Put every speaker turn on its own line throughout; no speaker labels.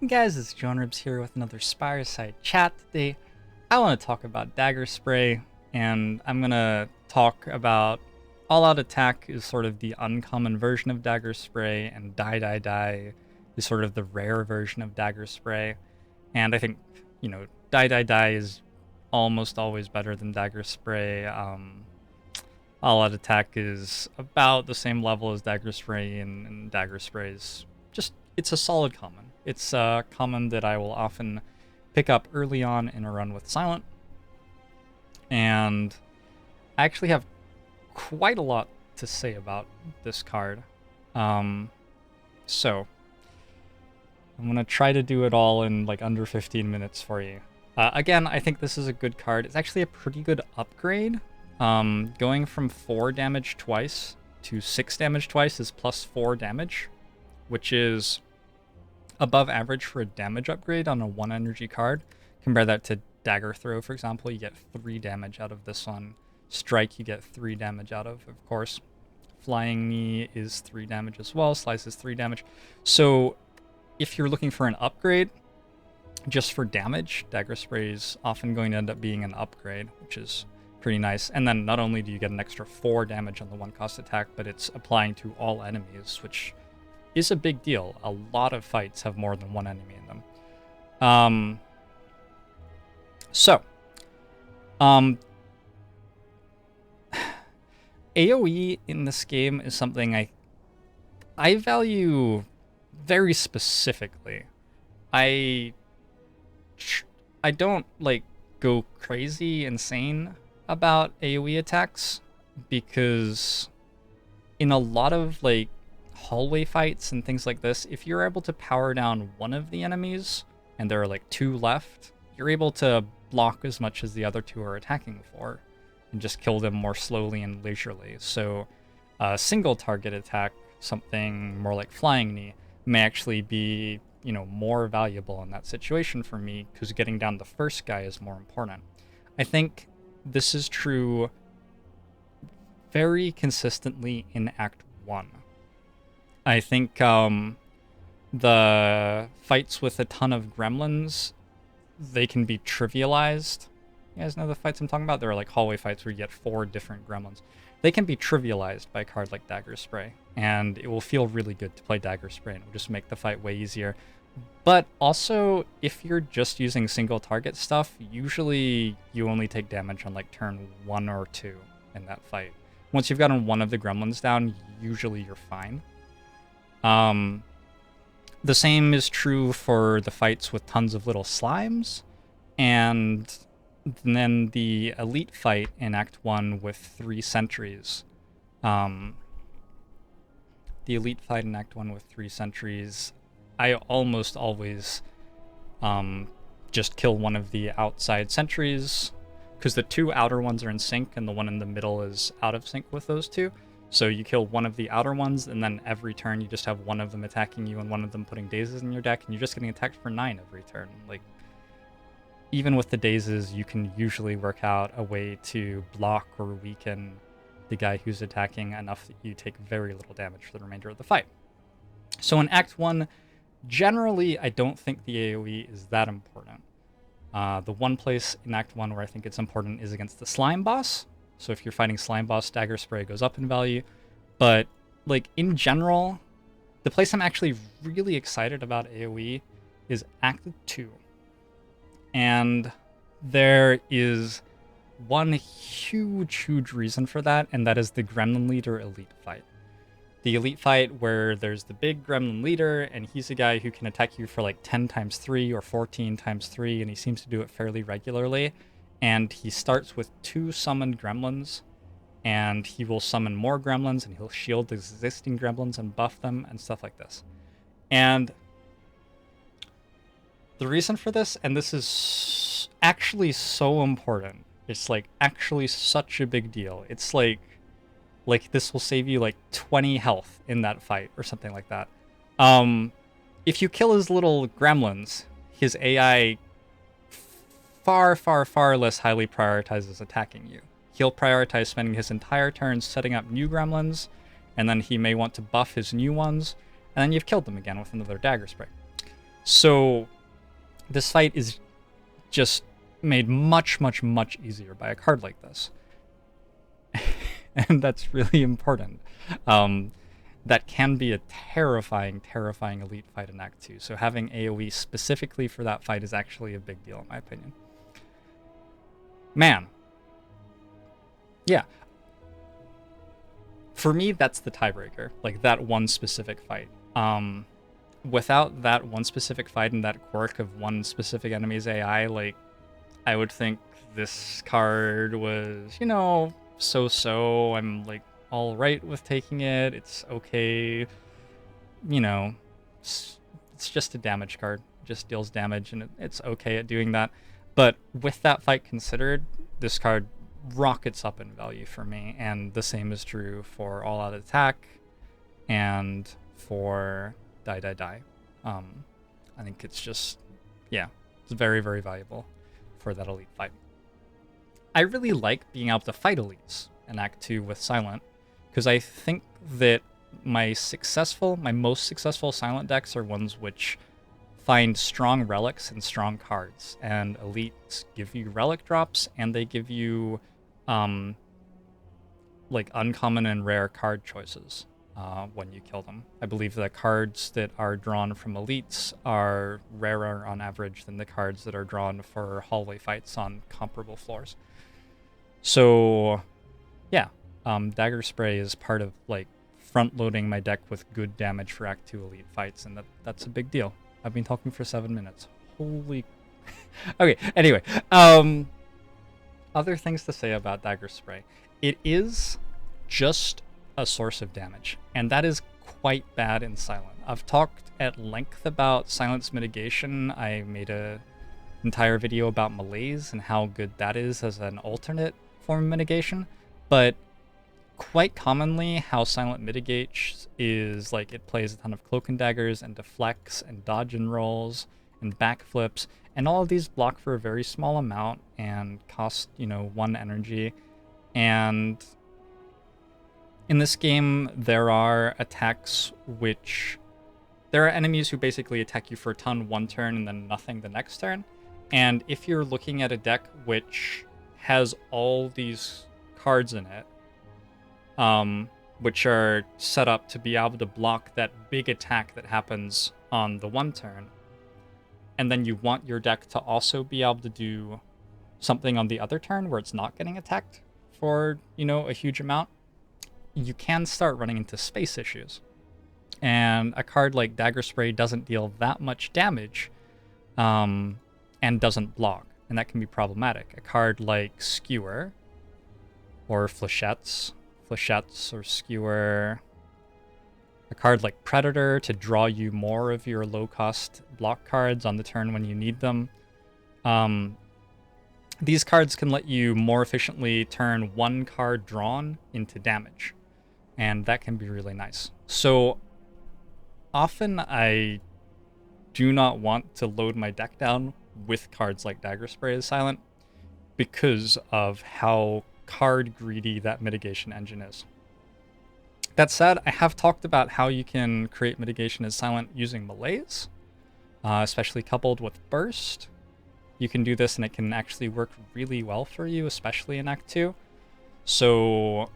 Hey guys, it's JohnRibs here with another Spireside chat today. I want to talk about Dagger Spray, and I'm going to talk about All-Out Attack is sort of the uncommon version of Dagger Spray, and Die Die Die is sort of the rare version of Dagger Spray. And I think, Die Die Die is almost always better than Dagger Spray. All-Out Attack is about the same level as Dagger Spray, and Dagger Spray is just, it's a solid common. It's a common that I will often pick up early on in a run with Silent. And I actually have quite a lot to say about this card. So I'm going to try to do it all in like under 15 minutes for you. Again, I think this is a good card. It's actually a pretty good upgrade. Going from 4 damage twice to 6 damage twice is plus 4 damage, which is above average for a damage upgrade on a 1 energy card. Compare that to Dagger Throw, for example. You get 3 damage out of this one. Strike, you get 3 damage out of course. Flying Knee is 3 damage as well. Slice is 3 damage. So if you're looking for an upgrade just for damage, Dagger Spray is often going to end up being an upgrade, which is pretty nice. And then not only do you get an extra 4 damage on the 1-cost attack, but it's applying to all enemies, which is a big deal. A lot of fights have more than 1 enemy in them. AoE in this game is something I value very specifically. I don't like go crazy insane about AoE attacks, because in a lot of like hallway fights and things like this, if you're able to power down one of the enemies and there are like 2 left, you're able to block as much as the other 2 are attacking for and just kill them more slowly and leisurely. So a single target attack, something more like Flying Knee, may actually be, more valuable in that situation for me, because getting down the first guy is more important. I think this is true very consistently in Act 1. I think the fights with a ton of gremlins, they can be trivialized. You guys know the fights I'm talking about? There are like hallway fights where you get 4 different gremlins. They can be trivialized by a card like Dagger Spray, and it will feel really good to play Dagger Spray, and it will just make the fight way easier. But also, if you're just using single target stuff, usually you only take damage on like turn 1 or 2 in that fight. Once you've gotten one of the gremlins down, usually you're fine. The same is true for the fights with tons of little slimes, and then the elite fight in Act 1 with 3 sentries. The elite fight in Act 1 with 3 sentries, I almost always just kill one of the outside sentries, because the 2 outer ones are in sync and the one in the middle is out of sync with those 2. So you kill one of the outer ones, and then every turn you just have one of them attacking you and one of them putting dazes in your deck, and you're just getting attacked for 9 every turn. Like, even with the dazes, you can usually work out a way to block or weaken the guy who's attacking enough that you take very little damage for the remainder of the fight. So in Act 1, generally, I don't think the AoE is that important. The one place in Act 1 where I think it's important is against the Slime Boss. So if you're fighting Slime Boss, Dagger Spray goes up in value. But, like, in general, the place I'm actually really excited about AoE is Act 2. And there is one huge reason for that, and that is the Gremlin Leader Elite fight. The Elite fight where there's the big Gremlin Leader, and he's a guy who can attack you for like 10 times 3 or 14 times 3, and he seems to do it fairly regularly. And he starts with 2 summoned gremlins, and he will summon more gremlins, and he'll shield existing gremlins and buff them and stuff like this. And the reason for this, and this is actually so important, it's like actually such a big deal. It's like this will save you like 20 health in that fight or something like that. If you kill his little gremlins, his AI far less highly prioritizes attacking you. He'll prioritize spending his entire turn setting up new gremlins, and then he may want to buff his new ones, and then you've killed them again with another Dagger Spray. So this fight is just made much, much, much easier by a card like this. And that's really important. That can be a terrifying, terrifying elite fight in Act 2. So having AoE specifically for that fight is actually a big deal, in my opinion. Man. Yeah. For me, that's the tiebreaker. Like, that one specific fight. Without that one specific fight and that quirk of one specific enemy's AI, like, I would think this card was, you know, so-so. I'm, like, all right with taking it. It's okay. You know, it's just a damage card. It just deals damage, and it's okay at doing that. But with that fight considered, this card rockets up in value for me, and the same is true for all-out attack and for die. I think it's just, yeah, it's very, very valuable for that elite fight. I really like being able to fight elites in Act 2 with Silent, because I think that my most successful Silent decks are ones which find strong relics and strong cards, and elites give you relic drops, and they give you like uncommon and rare card choices when you kill them. I believe the cards that are drawn from elites are rarer on average than the cards that are drawn for hallway fights on comparable floors. So yeah, Dagger Spray is part of like front-loading my deck with good damage for Act 2 elite fights, and that's a big deal. I've been talking for 7 minutes. Holy... Okay, anyway. Other things to say about Dagger Spray. It is just a source of damage, and that is quite bad in Silent. I've talked at length about Silent's mitigation. I made an entire video about Malaise and how good that is as an alternate form of mitigation, but quite commonly how Silent mitigates is like it plays a ton of cloak and daggers and deflects and dodge and rolls and backflips, and all of these block for a very small amount and cost, you know, 1 energy. And in this game, there are attacks which... There are enemies who basically attack you for a ton one turn and then nothing the next turn. And if you're looking at a deck which has all these cards in it, which are set up to be able to block that big attack that happens on the one turn, and then you want your deck to also be able to do something on the other turn where it's not getting attacked for, you know, a huge amount, you can start running into space issues. And a card like Dagger Spray doesn't deal that much damage, and doesn't block, and that can be problematic. A card like Skewer or Flechettes or Skewer, a card like Predator to draw you more of your low-cost block cards on the turn when you need them. These cards can let you more efficiently turn one card drawn into damage, and that can be really nice. So often I do not want to load my deck down with cards like Dagger Spray as Silent because of how card greedy that mitigation engine is. That said, I have talked about how you can create mitigation as Silent using Malaise, especially coupled with Burst. You can do this and it can actually work really well for you, especially in Act 2. So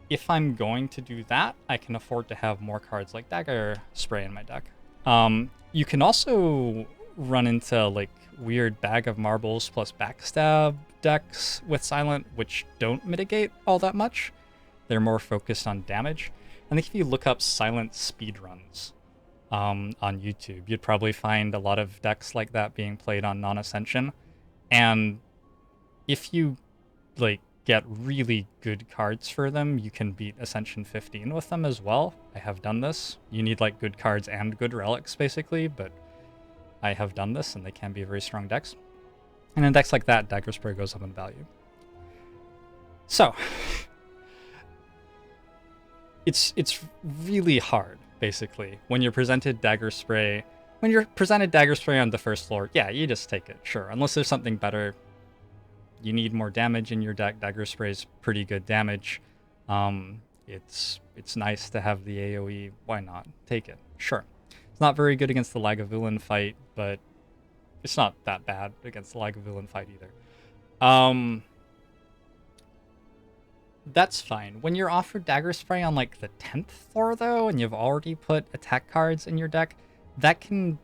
if I'm going to do that, I can afford to have more cards like Dagger Spray in my deck. You can also run into like weird Bag of Marbles plus Backstab decks with Silent, which don't mitigate all that much. They're more focused on damage. I think if you look up Silent speedruns on YouTube, you'd probably find a lot of decks like that being played on non-Ascension. And if you like get really good cards for them, you can beat Ascension 15 with them as well. I have done this. You need like good cards and good relics basically, but I have done this and they can be very strong decks. And in decks like that, Dagger Spray goes up in value. So it's really hard, basically, when you're presented Dagger Spray. When you're presented Dagger Spray on the first floor, yeah, you just take it, sure. Unless there's something better, you need more damage in your deck. Dagger Spray is pretty good damage. It's nice to have the AoE. Why not? Take it, sure. It's not very good against the Lagavulin fight, but it's not that bad against the Lagavulin fight either. That's fine. When you're offered Dagger Spray on like the 10th floor though, and you've already put attack cards in your deck, that can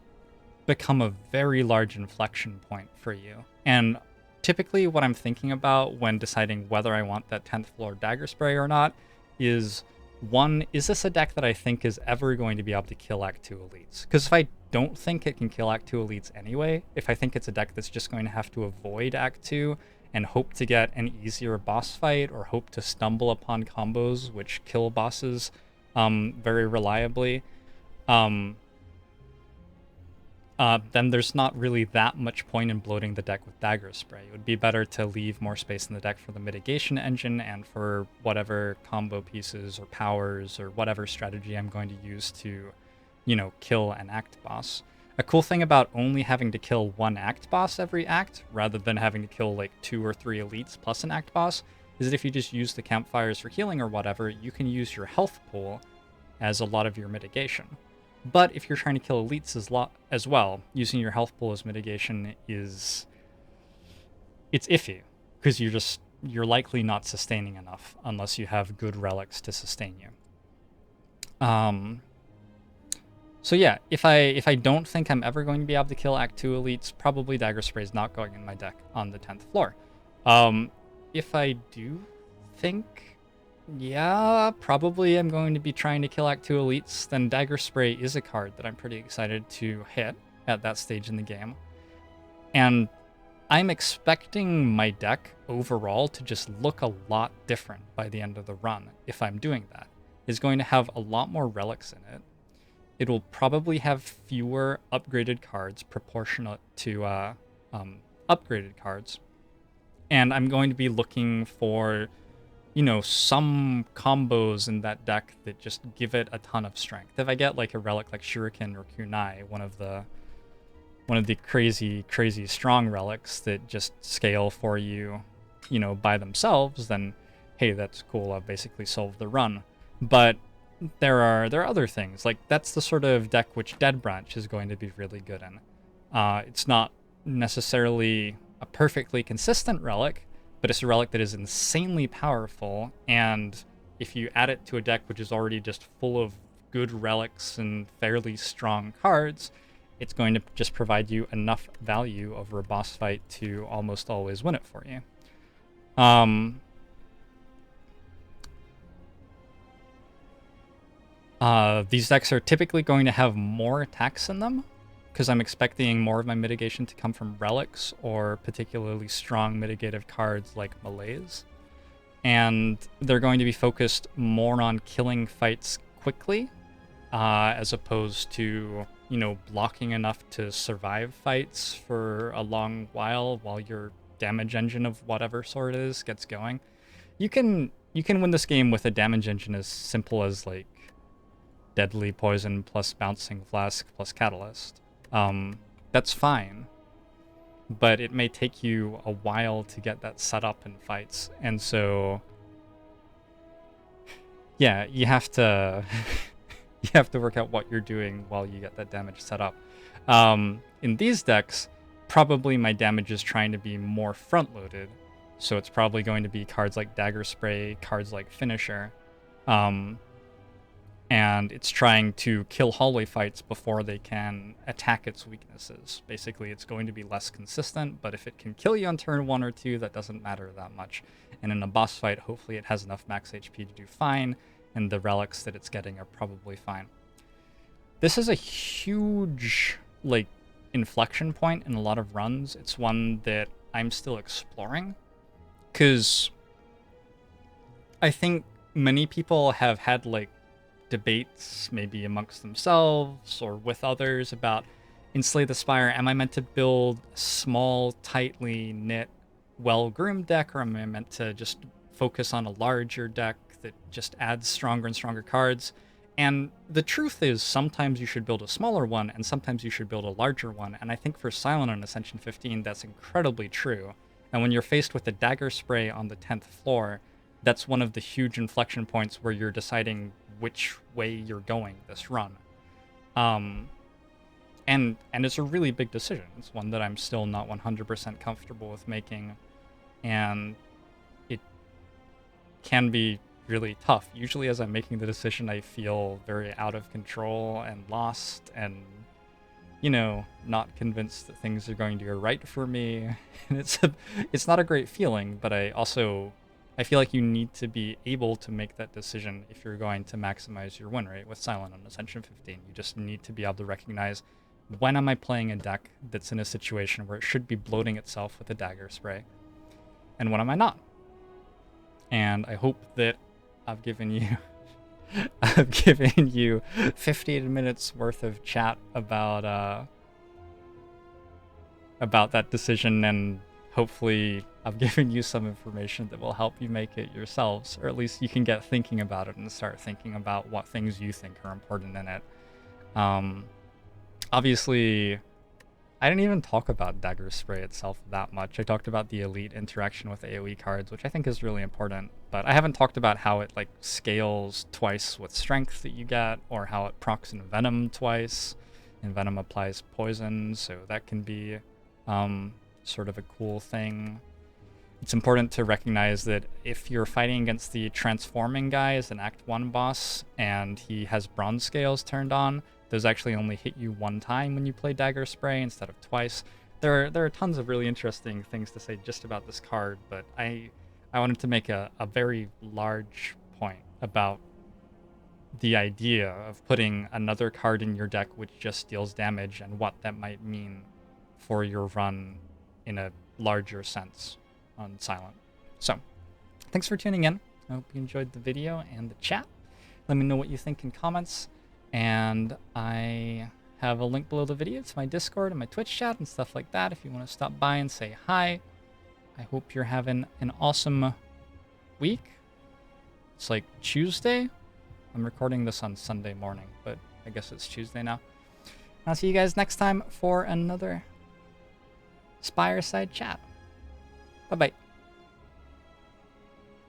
become a very large inflection point for you. And typically what I'm thinking about when deciding whether I want that 10th floor Dagger Spray or not is, one, is this a deck that I think is ever going to be able to kill Act 2 elites? Because if I don't think it can kill Act 2 elites anyway, if I think it's a deck that's just going to have to avoid Act 2 and hope to get an easier boss fight or hope to stumble upon combos which kill bosses very reliably, then there's not really that much point in bloating the deck with Dagger Spray. It would be better to leave more space in the deck for the mitigation engine and for whatever combo pieces or powers or whatever strategy I'm going to use to, kill an act boss. A cool thing about only having to kill one act boss every act, rather than having to kill like 2 or 3 elites plus an act boss, is that if you just use the campfires for healing or whatever, you can use your health pool as a lot of your mitigation. But if you're trying to kill elites as well, using your health pool as mitigation it's iffy, because you're likely not sustaining enough unless you have good relics to sustain you. So yeah, if I don't think I'm ever going to be able to kill Act 2 elites, probably Dagger Spray is not going in my deck on the 10th floor. If I do think, yeah, probably I'm going to be trying to kill Act 2 elites, then Dagger Spray is a card that I'm pretty excited to hit at that stage in the game. And I'm expecting my deck overall to just look a lot different by the end of the run if I'm doing that. It's going to have a lot more relics in it. It will probably have fewer upgraded cards proportionate to upgraded cards. And I'm going to be looking for, some combos in that deck that just give it a ton of strength. If I get like a relic like Shuriken or Kunai, one of the crazy, crazy strong relics that just scale for you, by themselves, then hey, that's cool. I've basically solved the run. But there are other things, like that's the sort of deck which Dead Branch is going to be really good in. It's not necessarily a perfectly consistent relic, but it's a relic that is insanely powerful, and if you add it to a deck which is already just full of good relics and fairly strong cards, it's going to just provide you enough value over a boss fight to almost always win it for you. These decks are typically going to have more attacks in them, because I'm expecting more of my mitigation to come from relics or particularly strong mitigative cards like Malaise. And they're going to be focused more on killing fights quickly, as opposed to, blocking enough to survive fights for a long while your damage engine of whatever sort it is gets going. You can win this game with a damage engine as simple as like Deadly Poison plus Bouncing Flask plus Catalyst. That's fine, but it may take you a while to get that set up in fights, and so yeah, you have to work out what you're doing while you get that damage set up. In these decks, probably my damage is trying to be more front-loaded, so it's probably going to be cards like Dagger Spray, cards like Finisher, and it's trying to kill hallway fights before they can attack its weaknesses. Basically, it's going to be less consistent, but if it can kill you on turn 1 or 2, that doesn't matter that much. And in a boss fight, hopefully it has enough max HP to do fine, and the relics that it's getting are probably fine. This is a huge, inflection point in a lot of runs. It's one that I'm still exploring, because I think many people have had, debates, maybe amongst themselves or with others, about in Slay the Spire, am I meant to build a small, tightly knit, well-groomed deck, or am I meant to just focus on a larger deck that just adds stronger and stronger cards? And the truth is, sometimes you should build a smaller one, and sometimes you should build a larger one, and I think for Silent on Ascension 15, that's incredibly true. And when you're faced with a Dagger Spray on the 10th floor, that's one of the huge inflection points where you're deciding which way you're going this run. and it's a really big decision. It's one that I'm still not 100% comfortable with making, and it can be really tough. Usually as I'm making the decision, I feel very out of control and lost and, you know, not convinced that things are going to go right for me. And it's not a great feeling, but I feel like you need to be able to make that decision if you're going to maximize your win rate with Silent on Ascension 15. You just need to be able to recognize, when am I playing a deck that's in a situation where it should be bloating itself with a dagger spray, and when am I not? And I hope that I've given you 15 minutes worth of chat about that decision, and hopefully I've given you some information that will help you make it yourselves, or at least you can get thinking about it and start thinking about what things you think are important in it. Obviously, I didn't even talk about Dagger Spray itself that much. I talked about the elite interaction with AoE cards, which I think is really important, but I haven't talked about how it like scales twice with strength that you get, or how it procs Envenom twice. Envenom applies poison, so that can be sort of a cool thing. It's important to recognize that if you're fighting against the transforming guy as an Act 1 boss, and he has bronze scales turned on, those actually only hit you one time when you play Dagger Spray instead of twice. There are tons of really interesting things to say just about this card, but I wanted to make a very large point about the idea of putting another card in your deck which just deals damage, and what that might mean for your run in a larger sense on Silent. So, thanks for tuning in. I hope you enjoyed the video and the chat. Let me know what you think in comments. And I have a link below the video to my Discord and my Twitch chat and stuff like that if you want to stop by and say hi. I hope you're having an awesome week. It's like Tuesday. I'm recording this on Sunday morning, but I guess it's Tuesday now. I'll see you guys next time for another Spire side chat. Bye-bye.